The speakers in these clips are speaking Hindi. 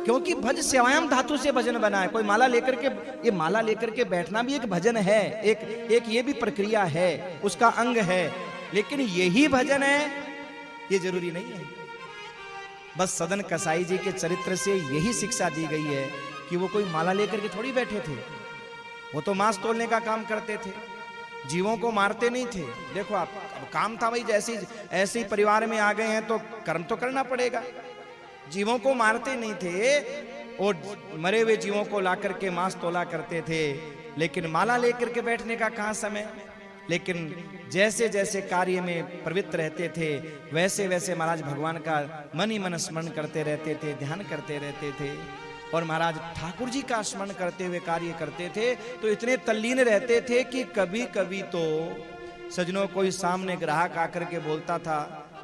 क्योंकि भज सेवायाम धातु से भजन बना है। कोई माला लेकर के, ये माला लेकर के बैठना भी एक भजन है, एक ये भी प्रक्रिया है, उसका अंग है। लेकिन यही भजन है ये जरूरी नहीं है। बस सदन कसाई जी के चरित्र से यही शिक्षा दी गई है कि वो कोई माला लेकर के थोड़ी बैठे थे, वो तो मांस तोड़ने का काम करते थे, जीवों को मारते नहीं थे। देखो आप, काम था भाई, जैसे ऐसे ही परिवार में आ गए हैं तो कर्म तो करना पड़ेगा। जीवों को मारते नहीं थे और मरे हुए जीवों को ला करके मांस तोला करते थे। लेकिन माला लेकर के बैठने का कहां समय। लेकिन जैसे जैसे कार्य में प्रवृत्त रहते थे वैसे वैसे महाराज भगवान का मन ही मन स्मरण करते रहते थे, ध्यान करते रहते थे। और महाराज ठाकुर जी का स्मरण करते हुए कार्य करते थे तो इतने तल्लीन रहते थे कि कभी कभी तो सजनों कोई सामने ग्राहक आकर के बोलता था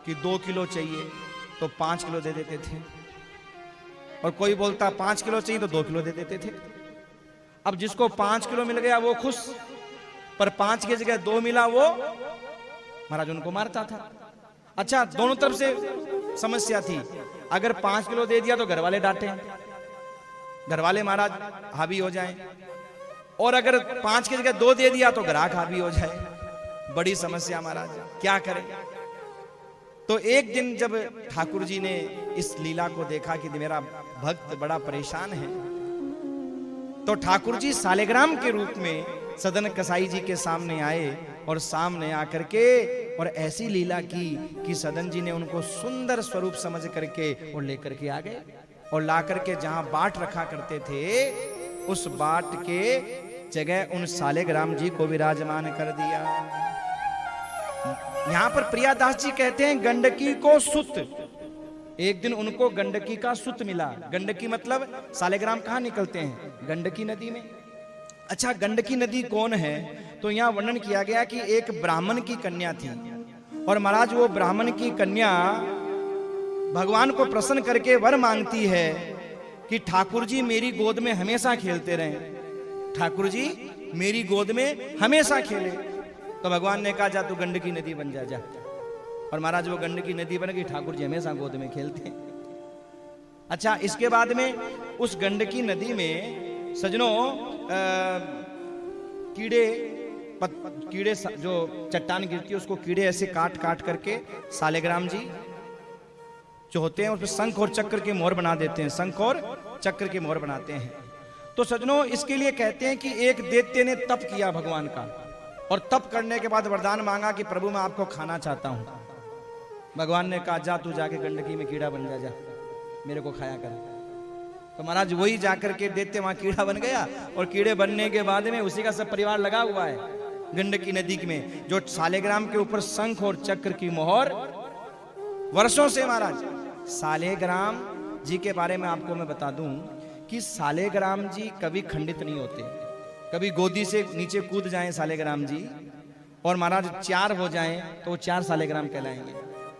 कि 2 किलो चाहिए तो 5 किलो दे देते थे, और कोई बोलता 5 किलो चाहिए तो 2 किलो दे देते थे। अब जिसको 5 किलो मिल गया वो खुश, पर 5 की जगह 2 मिला वो महाराज उनको मारता था। अच्छा, दोनों तरफ से समस्या थी। अगर 5 किलो दे दिया तो घर वाले डांटे, घर वाले महाराज हावी हो जाएं, और अगर 5 की जगह 2 दे दिया तो ग्राहक हावी हो जाए। बड़ी समस्या महाराज, क्या करें। तो एक दिन जब ठाकुर जी ने इस लीला को देखा कि मेरा भक्त बड़ा परेशान है, तो ठाकुर जी सालेग्राम के रूप में सदन कसाई जी के सामने आए और सामने आकर के और ऐसी लीला की कि सदन जी ने उनको सुंदर स्वरूप समझ करके और लेकर के आ गए, और ला करके जहां बाट रखा करते थे उस बाट के जगह उन सालेग्राम जी को विराजमान कर दिया। यहां पर प्रियादास जी कहते हैं गंडकी को सुत। एक दिन उनको गंडकी का सुत मिला। गंडकी मतलब सालेग्राम कहां निकलते हैं? गंडकी नदी में। अच्छा, गंडकी नदी कौन है? तो यहां वर्णन किया गया कि एक ब्राह्मण की कन्या थी, और महाराज वो ब्राह्मण की कन्या भगवान को प्रसन्न करके वर मांगती है कि ठाकुर जी मेरी गोद में हमेशा खेलते रहें, ठाकुर जी मेरी गोद में हमेशा खेले। तो भगवान ने कहा जा तू गंडकी नदी बन जा। और महाराज वो गंडकी नदी बन गई, ठाकुर जी हमेशा गोद में खेलते हैं। अच्छा, इसके बाद में उस गंडकी नदी में सजनों कीड़े जो चट्टान गिरती है उसको कीड़े ऐसे काट काट करके सालेग्राम जी जो होते हैं उसमें शंख और चक्र के मोहर बना देते हैं, शंख और चक्र के मोहर बनाते हैं। तो सजनों इसके लिए कहते हैं कि एक दैत्य ने तप किया भगवान का, और तप करने के बाद वरदान मांगा कि प्रभु मैं आपको खाना चाहता हूं। भगवान ने कहा जा तू जाके गंडकी में कीड़ा बन जा, मेरे को खाया कर। तो महाराज वही जाकर के दैत्य वहां कीड़ा बन गया, और कीड़े बनने के बाद में उसी का सब परिवार लगा हुआ है गंडकी नदी में, जो सालेग्राम के ऊपर शंख और चक्र की मोहर वर्षों से। महाराज सालेग्राम जी के बारे में आपको मैं बता दूं कि सालेग्राम जी कभी खंडित नहीं होते। कभी गोदी से नीचे कूद जाएं सालेग्राम जी और महाराज 4 हो जाएं तो वो 4 सालेग्राम कहलाएंगे,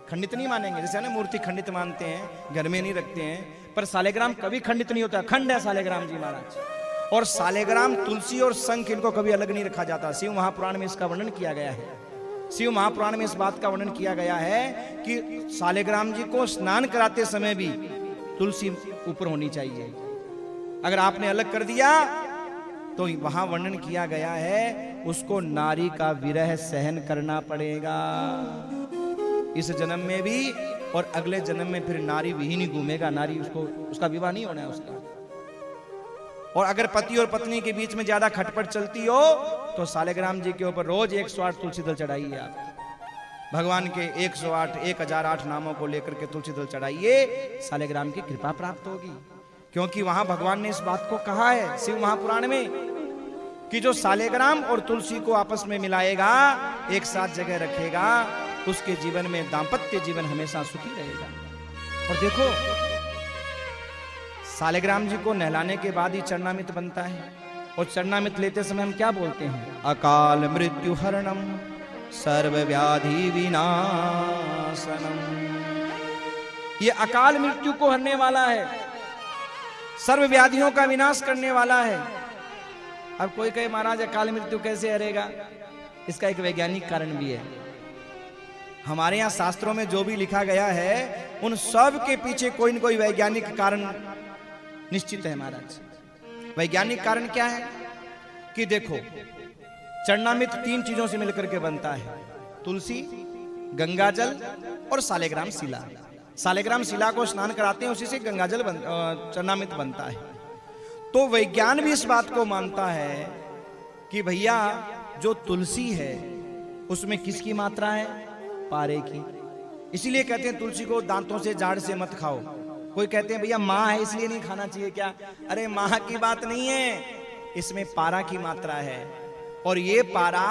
खंडित नहीं मानेंगे। जैसे ना मूर्ति खंडित मानते हैं, घर में नहीं रखते हैं, पर सालेग्राम कभी खंडित नहीं होता, खंड है सालेग्राम जी महाराज। और सालेग्राम, तुलसी और शंख इनको कभी अलग नहीं रखा जाता। शिव महापुराण में इसका वर्णन किया गया है। शिव महापुराण में इस बात का वर्णन किया गया है कि सालेग्राम जी को स्नान कराते समय भी तुलसी ऊपर होनी चाहिए। अगर आपने अलग कर दिया तो वहां वर्णन किया गया है उसको नारी का विरह सहन करना पड़ेगा इस जन्म में भी, और अगले जन्म में फिर नारी विहीन ही घूमेगा, नारी उसका विवाह नहीं होना है उसका। और अगर पति और पत्नी के बीच में ज्यादा खटपट चलती हो तो सालेग्राम जी के ऊपर रोज 108 तुलसी दल चढ़ाइए। आप भगवान के 108 1008 नामों को लेकर के तुलसी दल चढ़ाइए, सालेग्राम की कृपा प्राप्त होगी। क्योंकि वहां भगवान ने इस बात को कहा है शिव महापुराण में कि जो सालेग्राम और तुलसी को आपस में मिलाएगा, एक साथ जगह रखेगा, उसके जीवन में दाम्पत्य जीवन हमेशा सुखी रहेगा। और देखो सालेग्राम जी को नहलाने के बाद ही चरणामृत बनता है, और चरणामृत लेते समय हम क्या बोलते हैं? अकाल मृत्यु हरणम सर्व व्याधि विनाशनम। ये अकाल मृत्यु को हरने वाला है, सर्व व्याधियों का विनाश करने वाला है। अब कोई कहे महाराज अकाल मृत्यु कैसे हरेगा? इसका एक वैज्ञानिक कारण भी है। हमारे यहाँ शास्त्रों में जो भी लिखा गया है उन सब के पीछे कोई न कोई वैज्ञानिक कारण निश्चित है महाराज। वैज्ञानिक कारण क्या है कि देखो, चरणामृत 3 चीजों से मिलकर के बनता है, तुलसी, गंगाजल और सालेग्राम शिला। सालेग्राम शिला को स्नान कराते हैं, उसी से गंगाजल चरणामृत बनता है। तो विज्ञान भी इस बात को मानता है कि भैया जो तुलसी है उसमें किसकी मात्रा है? पारे की। इसीलिए कहते हैं तुलसी को दांतों से, जाड़ से मत खाओ। कोई कहते हैं भैया माँ है इसलिए नहीं खाना चाहिए क्या? अरे माँ की बात नहीं है, इसमें पारा की मात्रा है। और ये पारा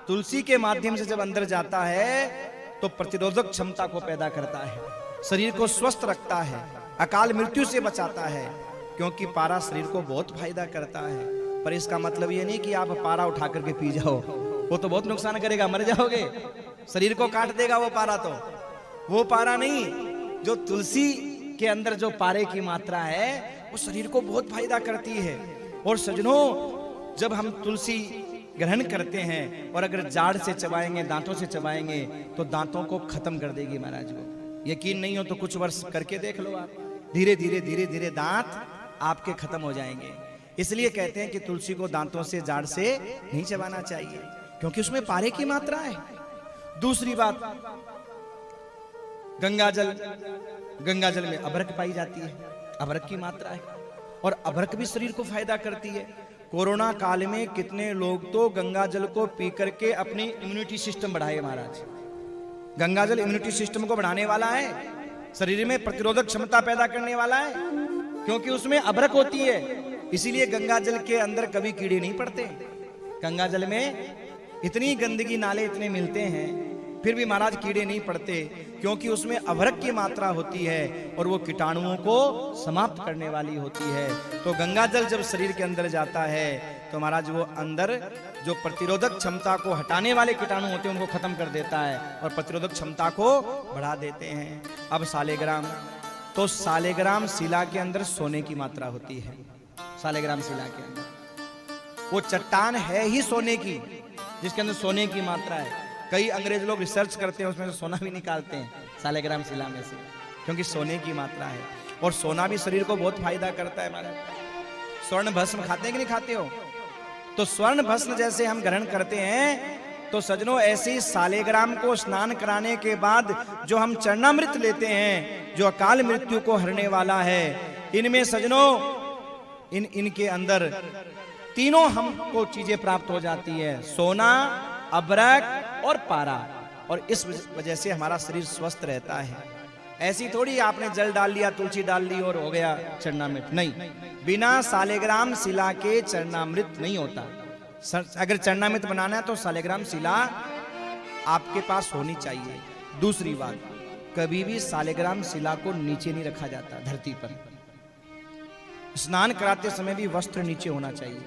तुलसी के माध्यम से जब अंदर जाता है तो प्रतिरोधक क्षमता को पैदा करता है, शरीर को स्वस्थ रखता है, अकाल मृत्यु से बचाता है, क्योंकि पारा शरीर को बहुत फायदा करता है। पर इसका मतलब ये नहीं कि आप पारा उठा करके पी जाओ, वो तो बहुत नुकसान करेगा, मर जाओगे, शरीर को काट देगा वो पारा। तो वो पारा नहीं, जो तुलसी के अंदर जो पारे की मात्रा है वो शरीर को बहुत फायदा करती है। और सजनों, जब हम तुलसी ग्रहण करते हैं और अगर जाड़ से चबाएंगे, दांतों से चबाएंगे, तो दांतों को खत्म कर देगी महाराज को। यकीन नहीं हो तो कुछ वर्ष करके देख लो आप, धीरे धीरे धीरे धीरे दांत आपके खत्म हो जाएंगे। इसलिए कहते हैं कि तुलसी को दांतों से, जाड़ से नहीं चबाना चाहिए, क्योंकि उसमें पारे की मात्रा है। दूसरी बात, गंगाजल, गंगाजल में अभ्रक पाई जाती है, अभ्रक की मात्रा है, और अभ्रक भी शरीर को फायदा करती है। कोरोना काल में कितने लोग तो गंगाजल को पी करके अपनी इम्यूनिटी सिस्टम बढ़ाए महाराज। गंगाजल इम्यूनिटी सिस्टम को बढ़ाने वाला है, शरीर में प्रतिरोधक क्षमता पैदा करने वाला है, क्योंकि उसमें अभ्रक होती है। इसीलिए गंगाजल के अंदर कभी कीड़े नहीं पड़ते। गंगाजल में इतनी गंदगी, नाले इतने मिलते हैं, फिर भी महाराज कीड़े नहीं पड़ते, क्योंकि उसमें अभ्रक की मात्रा होती है और वो कीटाणुओं को समाप्त करने वाली होती है। तो गंगाजल जब शरीर के अंदर जाता है तो महाराज वो अंदर जो प्रतिरोधक क्षमता को हटाने वाले कीटाणु होते हैं उनको खत्म कर देता है और प्रतिरोधक क्षमता को बढ़ा देते हैं। अब सालेग्राम, तो सालेग्राम शिला के अंदर सोने की मात्रा होती है। सालेग्राम शिला के अंदर वो चट्टान है ही सोने की, जिसके अंदर सोने की मात्रा है। कई अंग्रेज लोग रिसर्च करते हैं, उसमें से सोना भी निकालते हैं सालेग्राम शिला में से, क्योंकि सोने की मात्रा है। और सोना भी शरीर को बहुत फायदा करता है महाराज। स्वर्ण भस्म खाते हैं कि नहीं खाते हो? तो स्वर्ण भस्म जैसे हम ग्रहण करते हैं, तो सजनों ऐसे ही सालेग्राम को स्नान कराने के बाद जो हम चरणामृत लेते हैं, जो अकाल मृत्यु को हरने वाला है, इनमें सजनों इनके अंदर तीनों हमको चीजें प्राप्त हो जाती है, सोना, अभ्रक और पारा। और इस वजह से हमारा शरीर स्वस्थ रहता है। ऐसी थोड़ी आपने जल डाल लिया, तुलसी डाल ली और हो गया चरणामृत, नहीं। बिना सालेग्राम शिला के चरणामृत नहीं होता। अगर चरणामृत बनाना है तो सालेग्राम शिला आपके पास होनी चाहिए। दूसरी बात, कभी भी सालेग्राम शिला को नीचे नहीं रखा जाता धरती पर। स्नान कराते समय भी वस्त्र नीचे होना चाहिए।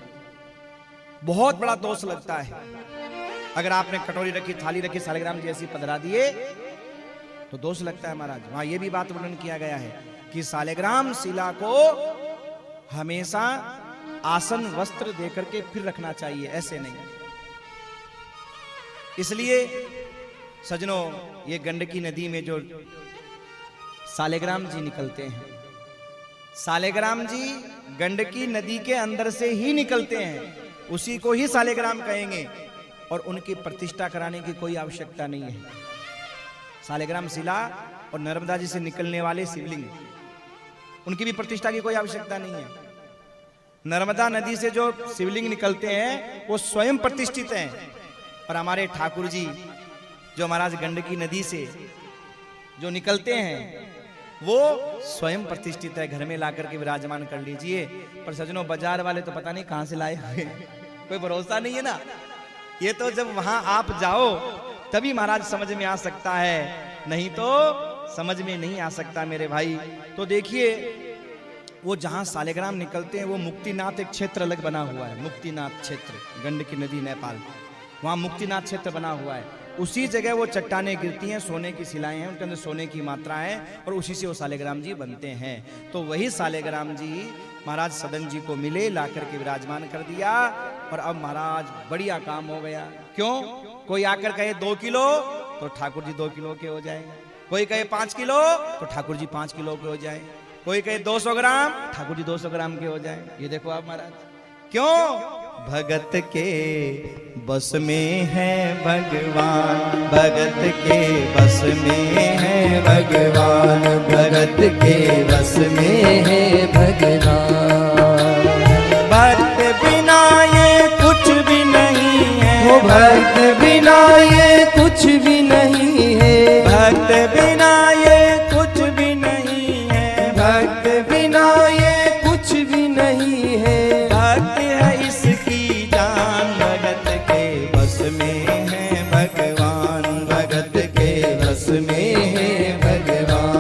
बहुत बड़ा दोष लगता है अगर आपने कटोरी रखी, थाली रखी, सालेग्राम जी ऐसी पधरा दिए तो दोष लगता है महाराज। वहां यह भी बात वर्णन किया गया है कि सालेग्राम शिला को हमेशा आसन वस्त्र देकर के फिर रखना चाहिए, ऐसे नहीं। इसलिए सजनों, ये गंडकी नदी में जो सालेग्राम जी निकलते हैं, सालेग्राम जी गंडकी नदी के अंदर से ही निकलते हैं, उसी को ही सालेग्राम कहेंगे और उनकी प्रतिष्ठा कराने की कोई आवश्यकता नहीं है। सालेग्राम शिला और नर्मदा जी से निकलने वाले शिवलिंग, उनकी भी प्रतिष्ठा की कोई आवश्यकता नहीं है। नर्मदा नदी से जो शिवलिंग निकलते हैं वो स्वयं प्रतिष्ठित हैं, और हमारे ठाकुर जी जो महाराज गंडकी नदी से जो निकलते हैं वो स्वयं प्रतिष्ठित है। घर में लाकर के विराजमान कर लीजिए। पर सजनों, बाजार वाले तो पता नहीं कहां से लाए हुए, कोई भरोसा नहीं है ना। ये तो जब वहां आप जाओ तभी महाराज समझ में आ सकता है, नहीं तो समझ में नहीं आ सकता मेरे भाई। तो देखिए, वो जहां सालेग्राम निकलते हैं वो मुक्तिनाथ एक क्षेत्र अलग बना हुआ है। मुक्तिनाथ क्षेत्र, गंडकी नदी, नेपाल, वहां मुक्तिनाथ क्षेत्र बना हुआ है। उसी जगह वो चट्टानें गिरती हैं, सोने की शिलाएं हैं, उनके अंदर सोने की मात्रा है, और उसी से वो सालेग्राम जी बनते हैं। तो वही सालेग्राम जी महाराज सदन जी को मिले, लाकर के विराजमान कर दिया, और अब महाराज बढ़िया काम हो गया। क्यों? कोई आकर कहे 2 किलो तो ठाकुर जी 2 किलो के हो जाए, कोई कहे 5 किलो तो ठाकुर जी 5 किलो के हो जाए। कोई कहे 200 ग्राम, ठाकुर जी 200 ग्राम के हो जाए। ये देखो आप महाराज, क्यों? भगत के बस में है भगवान, भगत के बस में है भगवान, भगत के बस में है भगवान। भक्त बिना ये कुछ भी नहीं है, वो भक्त बिना ये कुछ भी नहीं है, भक्त बिना ये कुछ भी नहीं है, भक्त बिना ये कुछ भी नहीं है। भक्त है इसकी जान, भगत के बस में है भगवान, भगत के बस में है भगवान।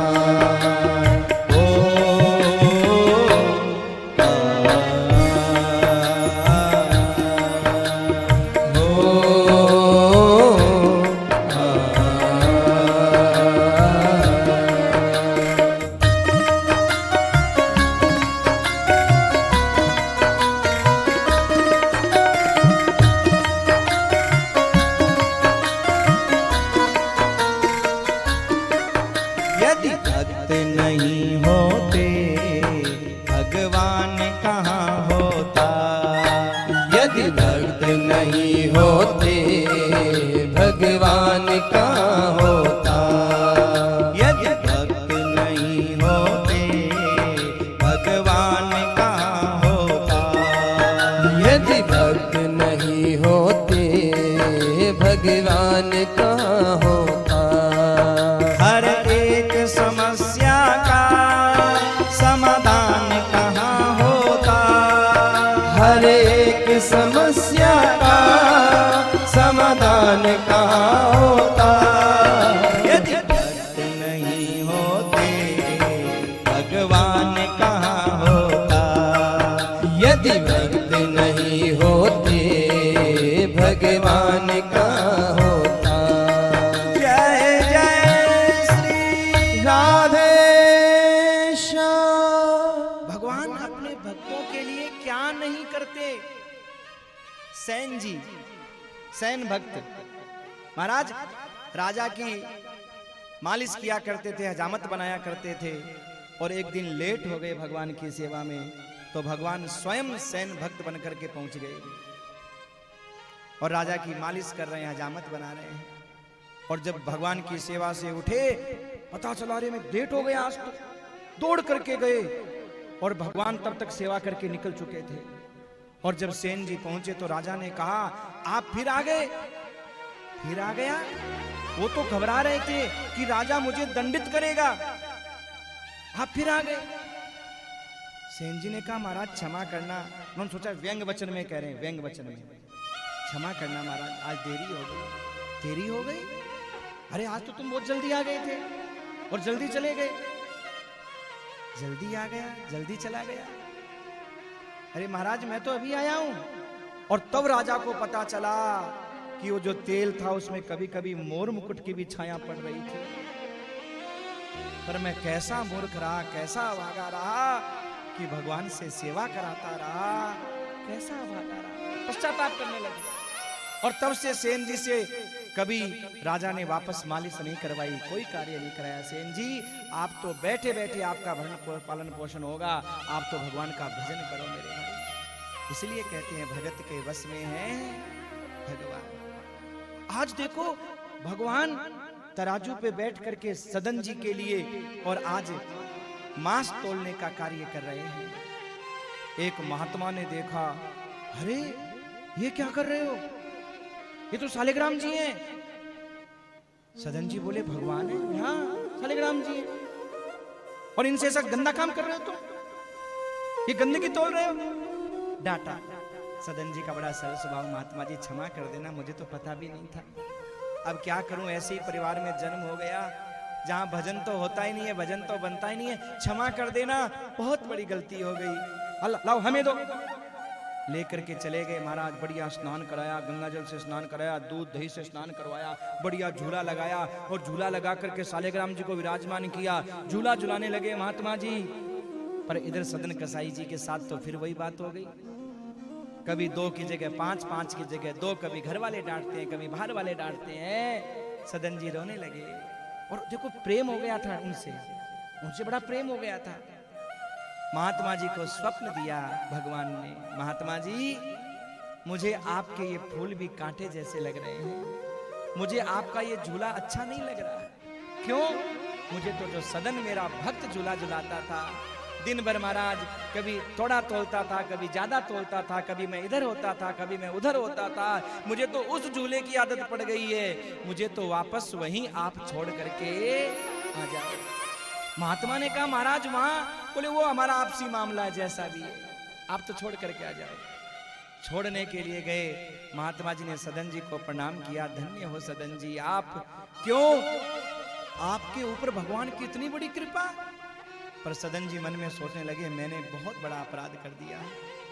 यदि भक्त नहीं होते भगवान कहाँ होता, यदि भक्त नहीं होते भगवान कहाँ होता, यदि भक्त नहीं होते भगवान कहाँ होता, यदि भक्त नहीं होते भगवान कहाँ होता। हर एक समस्या का समाधान कहाँ होता, हर एक समस्या का समाधान कहाँ होता। यदि भक्त नहीं होते भगवान कहाँ होता, यदि भक्त नहीं होते भगवान कहाँ होता। जय जय श्री राधे श्याम। भगवान अपने भक्तों के लिए क्या नहीं करते। सैन जी, सैन भक्त महाराज राजा की मालिश किया करते थे, हजामत बनाया करते थे, और एक दिन लेट हो गए भगवान की सेवा में, तो भगवान स्वयं सैन भक्त बनकर के पहुंच गए और राजा की मालिश कर रहे हैं, हजामत बना रहे हैं। और जब भगवान की सेवा से उठे, पता चला रे मैं लेट हो गया आज, तो दौड़ करके गए और भगवान तब तक सेवा करके निकल चुके थे। और जब सेन जी पहुंचे तो राजा ने कहा आप फिर आ गए? फिर आ गया? वो तो घबरा रहे थे कि राजा मुझे दंडित करेगा, आप फिर आ गए। सेन जी ने कहा महाराज क्षमा करना। उन्होंने सोचा व्यंग वचन में कह रहे हैं, व्यंग वचन में, क्षमा करना महाराज, आज देरी हो गई। देरी हो गई? अरे आज तो तुम बहुत जल्दी आ गए थे और जल्दी चले गए। जल्दी आ गया, जल्दी चला गया? अरे महाराज मैं तो अभी आया हूं। और तब राजा को पता चला कि वो जो तेल था उसमें कभी कभी मोर मुकुट की भी छाया पड़ रही थी। पर मैं कैसा मूर्ख रहा, कैसा अभागा रहा कि भगवान से सेवा कराता रहा, कैसा अभागा रहा। पश्चाताप करने लगे। और तब से सेन जी से कभी राजा ने वापस मालिश नहीं करवाई, कोई कार्य नहीं कराया। सेन जी आप तो बैठे बैठे आपका भरण पालन पोषण होगा, आप तो भगवान का भजन करो मेरे भाई। इसलिए कहते हैं भगत के वश में है भगवान। आज देखो भगवान तराजू पे बैठ करके सदन जी के लिए और आज मांस तोलने का कार्य कर रहे हैं। एक महात्मा ने देखा, अरे ये क्या कर रहे हो, ये तो सालिग्राम जी हैं। सदन जी बोले भगवान है? हाँ सालिग्राम जी हैं। और इनसे ऐसा गंदा काम कर रहे हो तुम, ये गंदगी तोल रहे हो। डांटा। सदन जी का बड़ा सरल स्वभाव, महात्मा जी क्षमा कर देना, मुझे तो पता भी नहीं था। अब क्या करूं, ऐसे ही परिवार में जन्म हो गया जहां भजन तो होता ही नहीं है, भजन तो बनता ही नहीं है, क्षमा कर देना, बहुत बड़ी गलती हो गई। अल्लाह लाओ हमें दो। लेकर के चले गए महाराज, बढ़िया स्नान कराया, गंगा जल से स्नान कराया, दूध दही से स्नान करवाया, बढ़िया झूला लगाया और झूला लगा करके सालिग्राम जी को विराजमान किया। झूला झुलाने लगे महात्मा जी। पर इधर सदन कसाई जी के साथ तो फिर वही बात हो गई, कभी 2 की जगह 5, 5 की जगह 2, कभी घर वाले डांटते हैं, कभी बाहर वाले डांटते हैं। सदन जी रोने लगे। और देखो प्रेम हो गया था उनसे बड़ा प्रेम हो गया था। महात्मा जी को स्वप्न दिया भगवान ने, महात्मा जी मुझे आपके ये फूल भी कांटे जैसे लग रहे हैं, मुझे आपका ये झूला अच्छा नहीं लग रहा। क्यों? मुझे तो जो सदन मेरा भक्त झूला झुलाता था, दिन भर महाराज कभी थोड़ा तोलता था, कभी ज्यादा तोलता था, कभी मैं इधर होता था, कभी मैं उधर होता था, मुझे तो उस झूले की आदत पड़ गई है, मुझे तो वापस वहीं आप छोड़ करके आ जाओ। महात्मा ने कहा महाराज वहां, बोले वो हमारा आपसी मामला है, जैसा भी है आप तो छोड़ करके आ जाओ। छोड़ने के लिए गए, महात्मा जी ने सदन जी को प्रणाम किया, धन्य हो सदन जी आप, क्यों? आपके ऊपर भगवान की इतनी बड़ी कृपा। पर सदन जी मन में सोचने लगे मैंने बहुत बड़ा अपराध कर दिया।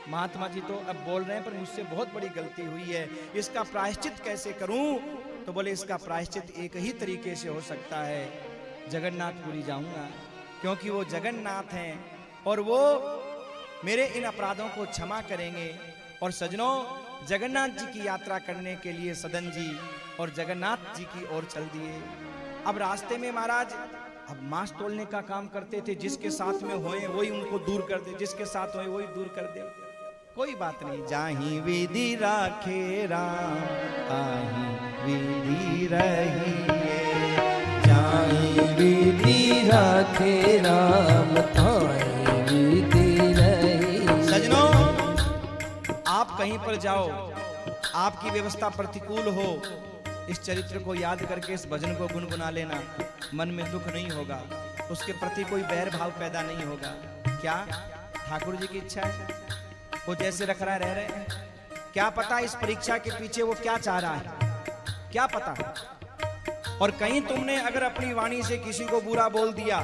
महात्मा जी तो अब बोल रहे हैं पर मुझसे बहुत बड़ी गलती हुई है, इसका प्रायश्चित कैसे करूं? तो बोले इसका प्रायश्चित एक ही तरीके से हो सकता है, जगन्नाथपुरी जाऊंगा, क्योंकि वो जगन्नाथ हैं और वो मेरे इन अपराधों को क्षमा करेंगे। और सजनों, जगन्नाथ जी की यात्रा करने के लिए सदन जी और जगन्नाथ जी की ओर चल दिए। अब रास्ते में महाराज अब मांस तोलने का काम करते थे, जिसके साथ में होए वही उनको दूर कर दे, जिसके साथ होए वही दूर कर दे, कोई बात नहीं। जाही विधि राखे राम ताही विधि रही, जाहि विधि राखे राम ताहि विधि रही। सजनों, आप कहीं पर जाओ, आपकी व्यवस्था प्रतिकूल हो, इस चरित्र को याद करके इस भजन को गुनगुना लेना, मन में दुख नहीं होगा, उसके प्रति कोई बैर भाव पैदा नहीं होगा। क्या ठाकुर जी की इच्छा है, वो जैसे रख रहा रह रहे हैं, क्या पता इस परीक्षा के पीछे वो क्या चाह रहा है, क्या पता। और कहीं तुमने अगर अपनी वाणी से किसी को बुरा बोल दिया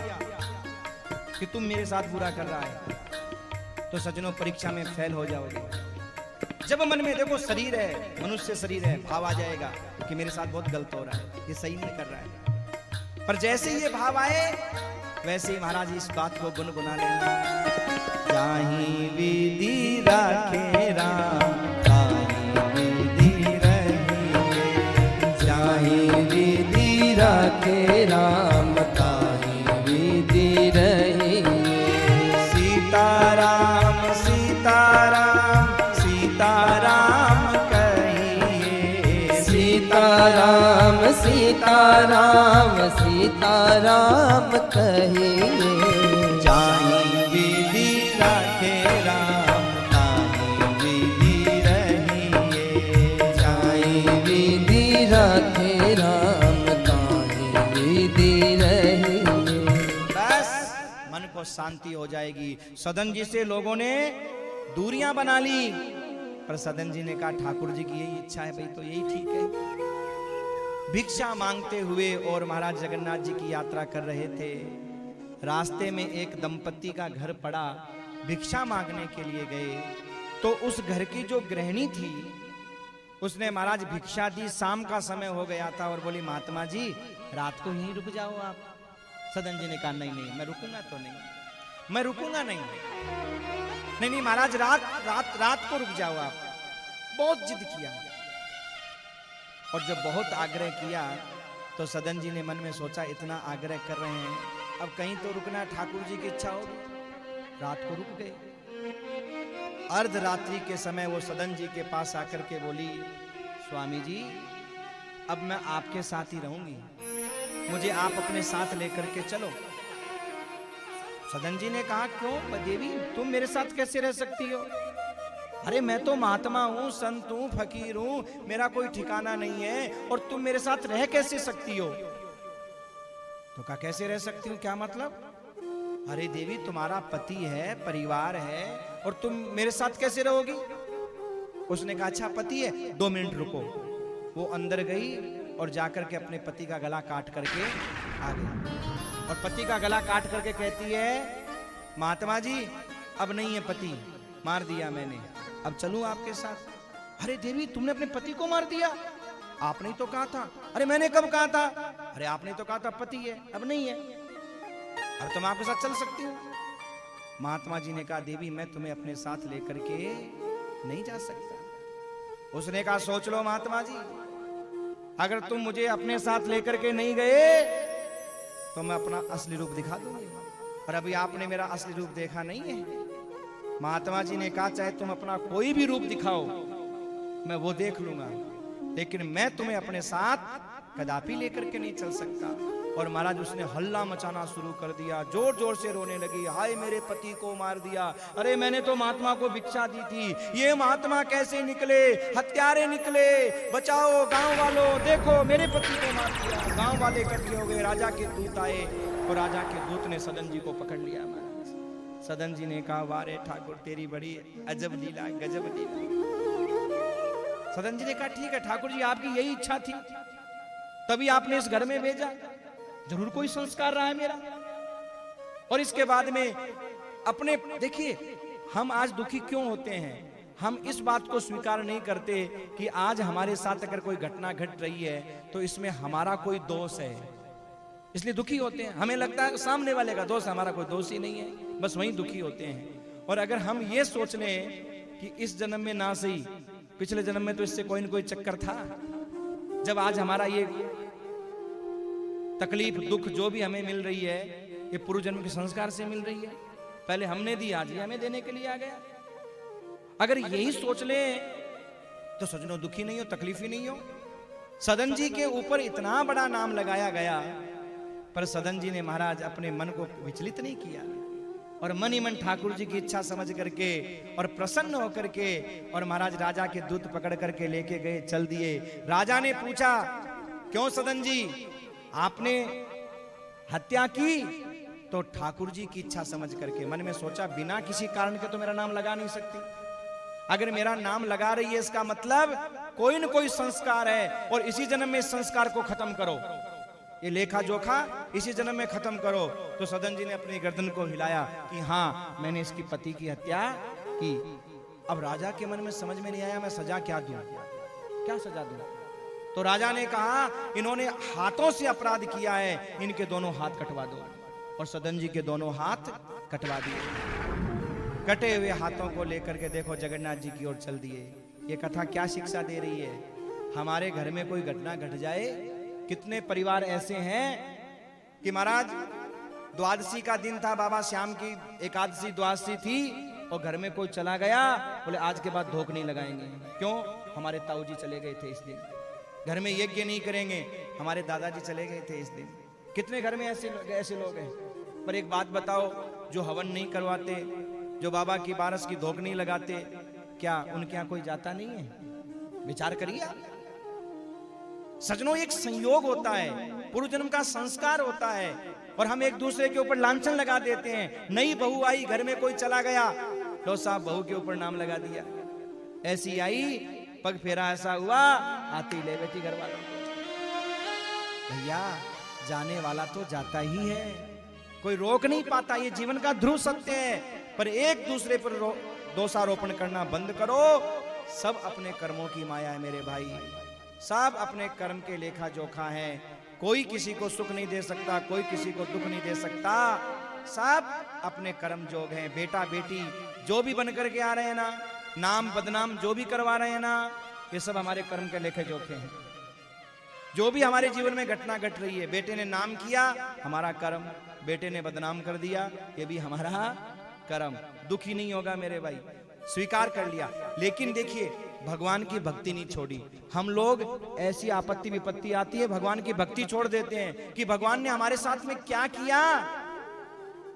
कि तुम मेरे साथ बुरा कर रहा है, तो सजनों परीक्षा में फेल हो जाओगे। जब मन में देखो शरीर है, मनुष्य शरीर है, भाव आ जाएगा कि मेरे साथ बहुत गलत हो रहा है, ये सही नहीं कर रहा है। पर जैसे ही ये भाव आए वैसे ही महाराज इस बात को गुनगुना लेना, जाही विधि राखे राम ताही विधि रही, जाहि विधि राखे राम ताहि विधि रही। सीताराम सीताराम सीताराम कहिए, सीताराम सीताराम सीताराम कहिए। जाहि विधि राखे राम ताहि विधि रहिए, जाहि विधि राखे राम ताहि विधि रहिए। बस मन को शांति हो जाएगी। सदन जी से लोगों ने दूरियां बना ली, पर सदन जी ने कहा ठाकुर जी की यही इच्छा है भाई, तो यही ठीक है। भिक्षा मांगते हुए और महाराज जगन्नाथ जी की यात्रा कर रहे थे, रास्ते में एक दंपत्ति का घर पड़ा, भिक्षा मांगने के लिए गए, तो उस घर की जो गृहिणी थी उसने महाराज भिक्षा दी। शाम का समय हो गया था और बोली महात्मा जी रात को यहीं रुक जाओ आप। सदन जी ने कहा नहीं नहीं मैं रुकूंगा तो नहीं, मैं रुकूंगा नहीं, नहीं नहीं महाराज रात रात रात को रुक जाओ आप। बहुत जिद किया और जब बहुत आग्रह किया तो सदन जी ने मन में सोचा इतना आग्रह कर रहे हैं, अब कहीं तो रुकना, ठाकुर जी की इच्छा होगी। रात को रुक गए। अर्धरात्रि के समय वो सदन जी के पास आकर के बोली स्वामी जी अब मैं आपके साथ ही रहूंगी, मुझे आप अपने साथ लेकर के चलो। सदन जी ने कहा क्यों देवी तुम मेरे साथ कैसे रह सकती हो? अरे मैं तो महात्मा हूं, संत हूं, फकीर हूं, मेरा कोई ठिकाना नहीं है और तुम मेरे साथ रह कैसे सकती हो? तो कहा कैसे रह सकती हूँ, क्या मतलब? अरे देवी तुम्हारा पति है, परिवार है और तुम मेरे साथ कैसे रहोगी? उसने कहा अच्छा पति है, 2 मिनट रुको। वो अंदर गई और जाकर के अपने पति का गला काट करके आ गई और पति का गला काट करके कहती है महात्मा जी अब नहीं है पति, मार दिया मैंने, अब चलूं आपके साथ। अरे देवी तुमने अपने पति को मार दिया? आपने तो कहा था। अरे मैंने कब कहा था? अरे आपने तो कहा था पति है, अब नहीं है, अब तुम आपके साथ चल सकती हो। महात्मा जी ने कहा देवी मैं तुम्हें अपने साथ लेकर के नहीं जा सकता। उसने कहा सोच लो महात्मा जी, अगर तुम मुझे अपने साथ लेकर के नहीं गए तो मैं अपना असली रूप दिखा दूंगी और अभी आपने मेरा असली रूप देखा नहीं है। महात्मा जी ने कहा चाहे तुम अपना कोई भी रूप दिखाओ मैं वो देख लूंगा, लेकिन मैं तुम्हें अपने साथ कदापि लेकर के नहीं चल सकता। और महाराज उसने हल्ला मचाना शुरू कर दिया, जोर जोर से रोने लगी, हाय मेरे पति को मार दिया, अरे मैंने तो महात्मा को भिक्षा दी थी, ये महात्मा कैसे निकले, हत्यारे निकले, बचाओ गांव वालों, देखो मेरे पति को मार दिया। गांव वाले इकट्ठे हो गए, राजा के दूत आए और राजा के दूत ने सदन जी को पकड़ लिया। महाराज सदन जी ने कहा, वारे ठाकुर तेरी बड़ी अजब लीला, गजब लीला। सदन जी ने कहा, ठीक है ठाकुर जी आपकी यही इच्छा थी तभी आपने इस घर में भेजा, जरूर कोई संस्कार रहा है मेरा। और इसके बाद में अपने देखिए हम आज दुखी क्यों होते हैं, हम इस बात को स्वीकार नहीं करते कि आज हमारे साथ अगर कोई घटना घट रही है तो इसमें हमारा कोई दोष है, इसलिए दुखी होते हैं। हमें लगता है सामने वाले का दोष, हमारा कोई दोष ही नहीं है, बस वहीं दुखी होते हैं। और अगर हम ये सोच लें कि इस जन्म में ना सही पिछले जन्म में तो इससे कोई न कोई चक्कर था, जब आज हमारा ये तकलीफ दुख जो भी हमें मिल रही है ये पूर्व जन्म के संस्कार से मिल रही है, पहले हमने दी आज ये हमें देने के लिए आ गया। अगर यही सोच ले तो सजनो दुखी नहीं हो, तकलीफ ही नहीं हो। सदन जी के ऊपर इतना बड़ा नाम लगाया गया पर सदन जी ने महाराज अपने मन को विचलित नहीं किया और मन ही मन ठाकुर जी की इच्छा समझ करके और प्रसन्न होकर के और महाराज राजा के दूत पकड़ करके लेके गए, चल दिए। राजा ने पूछा, क्यों सदन जी आपने हत्या की? तो ठाकुर जी की इच्छा समझ करके मन में सोचा, बिना किसी कारण के तो मेरा नाम लगा नहीं सकती, अगर मेरा नाम लगा रही है इसका मतलब कोई न कोई संस्कार है और इसी जन्म में इस संस्कार को खत्म करो, ये लेखा जोखा इसी जन्म में खत्म करो। तो सदन जी ने अपनी गर्दन को हिलाया कि हाँ मैंने इसकी पति की हत्या की। अब राजा के मन में समझ में नहीं आया मैं सजा क्या दूं, क्या सजा दूं। तो राजा ने कहा, इन्होंने हाथों से अपराध किया है, इनके दोनों हाथ कटवा दो। और सदन जी के दोनों हाथ कटवा दिए। कटे हुए हाथों को लेकर के देखो जगन्नाथ जी की ओर चल दिए। ये कथा क्या शिक्षा दे रही है, हमारे घर में कोई घटना घट जाए, कितने परिवार ऐसे हैं कि महाराज द्वादशी का दिन था, बाबा श्याम की एकादशी द्वादशी थी और घर में कोई चला गया, बोले आज के बाद धोख नहीं लगाएंगे। क्यों? हमारे ताऊ जी चले गए थे इस दिन, घर में यज्ञ नहीं करेंगे, हमारे दादाजी चले गए थे इस दिन। कितने घर में ऐसे लोग हैं। पर एक बात बताओ, जो हवन नहीं करवाते, जो बाबा की बारस की धोख नहीं लगाते, क्या उनके यहाँ कोई जाता नहीं है? विचार करिए। सजनों एक संयोग होता है, पूर्व जन्म का संस्कार होता है और हम एक दूसरे के ऊपर लांछन लगा देते हैं। नई बहू आई, घर में कोई चला गया, लो साहब बहू के ऊपर नाम लगा दिया। ऐसी आई, पग फेरा ऐसा हुआ, आती ले बेटी घर वालों को। भैया जाने वाला तो जाता ही है, कोई रोक नहीं पाता, ये जीवन का ध्रुव सत्य है। पर एक दूसरे पर दोषारोपण करना बंद करो। सब अपने कर्मों की माया है मेरे भाई, सब अपने कर्म के लेखा जोखा है। कोई किसी को सुख नहीं दे सकता, कोई किसी को दुख नहीं दे सकता, सब अपने कर्म जोग हैं। बेटा बेटी जो भी बन करके आ रहे हैं ना, नाम बदनाम जो भी करवा रहे हैं ना, ये सब हमारे कर्म के लेखे जोखे हैं। जो भी हमारे जीवन में घटना घट रही है, बेटे ने नाम किया हमारा कर्म, बेटे ने बदनाम कर दिया ये भी हमारा कर्म। दुखी नहीं होगा मेरे भाई, स्वीकार कर लिया। लेकिन देखिए भगवान की भक्ति नहीं छोड़ी। हम लोग ऐसी आपत्ति विपत्ति आती है, भगवान की भक्ति छोड़ देते हैं कि भगवान ने हमारे साथ में क्या किया।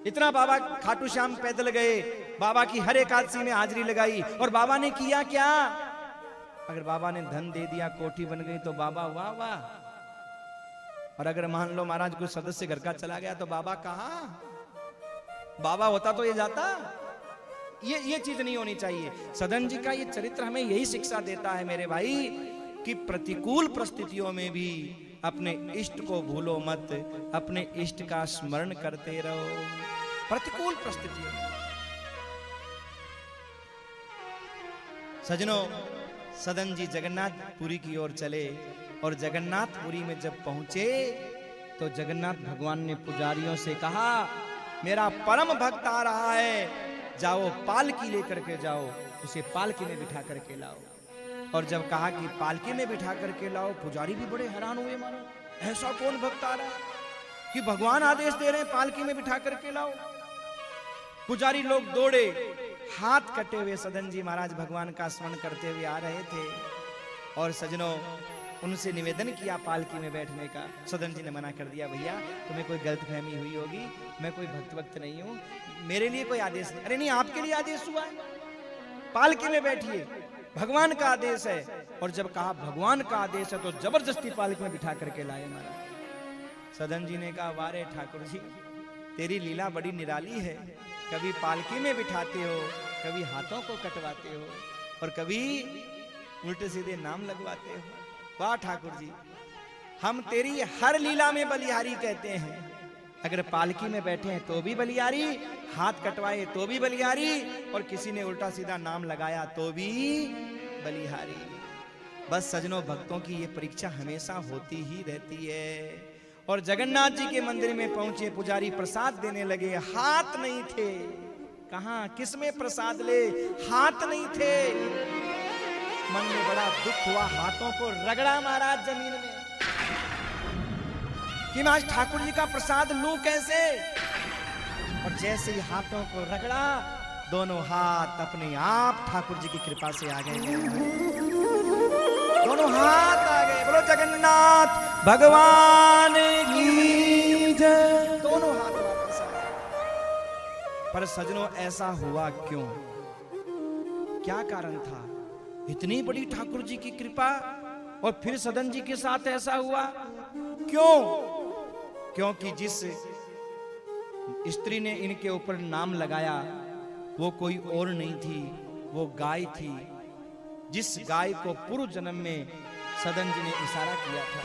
इतना बाबा खाटू श्याम पैदल गए, बाबा की हर एकादशी में हाजिरी लगाई, और बाबा ने किया क्या? अगर बाबा ने धन दे दिया, कोठी बन गई, तो बाबा वाह वाह। और अगर मान लो महाराज कोई सदस्य घर का चला गया तो बाबा कहाँ? बाबा होता तो ये जाता। ये चीज नहीं होनी चाहिए। सदन जी का ये चरित्र हमें यही शिक्षा देता है मेरे भाई कि प्रतिकूल परिस्थितियों में भी अपने इष्ट को भूलो मत, अपने इष्ट का स्मरण करते रहो प्रतिकूल परिस्थितियों में। सजनों, सदन जी जगन्नाथपुरी की ओर चले और जगन्नाथपुरी में जब पहुंचे तो जगन्नाथ भगवान ने पुजारियों से कहा, मेरा परम भक्त आ रहा है, जाओ पालकी लेकर के जाओ, उसे पालकी में बिठा करके लाओ। और जब कहा कि पालकी में बिठा करके लाओ, पुजारी भी बड़े हैरान हुए, मानो ऐसा कौन भक्त आ रहा है कि भगवान आदेश दे रहे हैं पालकी में बिठा करके लाओ। पुजारी लोग दौड़े, हाथ कटे हुए सदन जी महाराज भगवान का स्मरण करते हुए आ रहे थे। और सजनों, उनसे निवेदन किया पालकी में बैठने का। सदन जी ने मना कर दिया, भैया तुम्हें कोई गलतफहमी हुई होगी, मैं कोई भक्त नहीं हूं, मेरे लिए कोई आदेश नहीं। अरे नहीं, आपके लिए आदेश हुआ, पालकी में बैठिए, भगवान का आदेश है। और जब कहा भगवान का आदेश है तो जबरदस्ती पालकी में बिठा करके लाए महाराज। सदन जी ने कहा, वारे ठाकुर जी, तेरी लीला बड़ी निराली है, कभी पालकी में बिठाते हो, कभी हाथों को कटवाते हो, और कभी उल्टे सीधे नाम लगवाते हो। वाह ठाकुर जी, हम तेरी हर लीला में बलिहारी कहते हैं। अगर पालकी में बैठे हैं तो भी बलिहारी, हाथ कटवाए तो भी बलिहारी, और किसी ने उल्टा सीधा नाम लगाया तो भी बलिहारी। बस सजनों, भक्तों की ये परीक्षा हमेशा होती ही रहती है। और जगन्नाथ जी के मंदिर में पहुंचे, पुजारी प्रसाद देने लगे, हाथ नहीं थे। कहां किस में प्रसाद ले, हाथ नहीं थे। मन में बड़ा दुख हुआ, हाथों को रगड़ा महाराज जमीन में कि मैं आज ठाकुर जी का प्रसाद लूं कैसे। और जैसे ही हाथों को रगड़ा, दोनों हाथ अपने आप ठाकुर जी की कृपा से आ गए। दोनों हाथ आ गए। बोलो जगन्नाथ भगवान की जय। दोनों हाथ वापस आ गए। पर सजनों, ऐसा हुआ क्यों? क्या कारण था? इतनी बड़ी ठाकुर जी की कृपा, और फिर सदन जी के साथ ऐसा हुआ क्यों? क्योंकि जिस स्त्री ने इनके ऊपर नाम लगाया वो कोई और नहीं थी, वो गाय थी। जिस गाय को पूर्व जन्म में सदन जी ने इशारा किया था,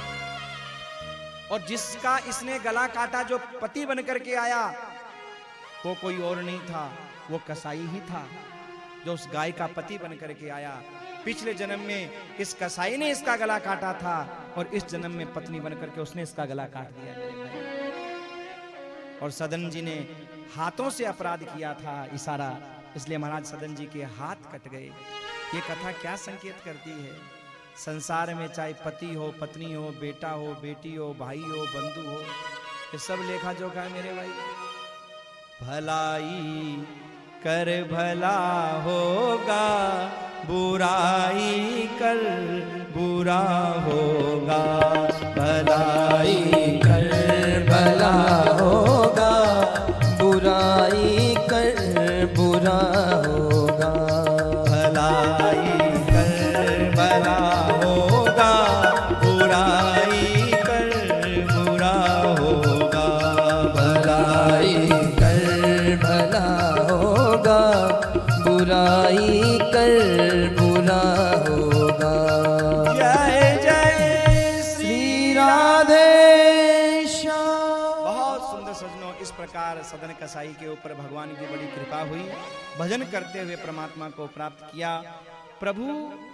और जिसका इसने गला काटा, जो पति बनकर के आया, वो कोई और नहीं था, वो कसाई ही था जो उस गाय का पति बनकर के आया। पिछले जन्म में इस कसाई ने इसका गला काटा था, और इस जन्म में पत्नी बनकर के उसने इसका गला काट दिया मेरे भाई। और सदन जी ने हाथों से अपराध किया था, इशारा, इसलिए महाराज सदन जी के हाथ कट गए। ये कथा क्या संकेत करती है? संसार में चाहे पति हो, पत्नी हो, बेटा हो, बेटी हो, भाई हो, बंधु हो, ये सब लेखा जोखा है मेरे भाई। भलाई कर भला होगा, बुराई कर बुरा होगा। भलाई कर भला होगा, बुराई कर बुरा होगा। भलाई कर भला होगा, बुराई कर बुरा होगा। भलाई कर भला होगा, बुराई कर बुरा होगा। जय जय श्री राधे श्याम। बहुत सुंदर सजनों, इस प्रकार सदन कसाई के ऊपर भगवान की बड़ी कृपा हुई। भजन करते हुए परमात्मा को प्राप्त किया। प्रभु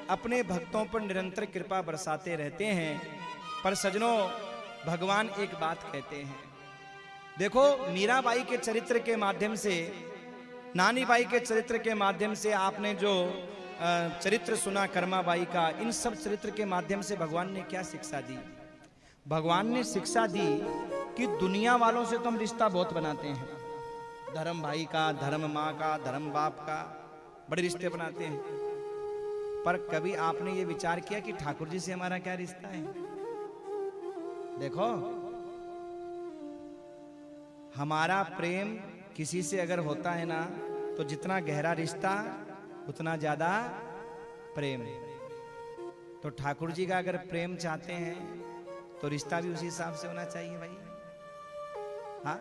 अपने भक्तों पर निरंतर कृपा बरसाते रहते हैं। पर सजनों, भगवान एक बात कहते हैं। देखो, मीराबाई के चरित्र के माध्यम से, नानी बाई के चरित्र के माध्यम से, आपने जो चरित्र सुना कर्माबाई का, इन सब चरित्र के माध्यम से भगवान ने क्या शिक्षा दी? भगवान ने शिक्षा दी कि दुनिया वालों से तो हम रिश्ता बहुत बनाते हैं, धर्म भाई का, धर्म माँ का, धर्म बाप का, बड़े रिश्ते बनाते हैं। पर कभी आपने ये विचार किया कि ठाकुर जी से हमारा क्या रिश्ता है? देखो, हमारा प्रेम किसी से अगर होता है ना, तो जितना गहरा रिश्ता उतना ज्यादा प्रेम। तो ठाकुर जी का अगर प्रेम चाहते हैं तो रिश्ता भी उसी हिसाब से होना चाहिए भाई। हाँ,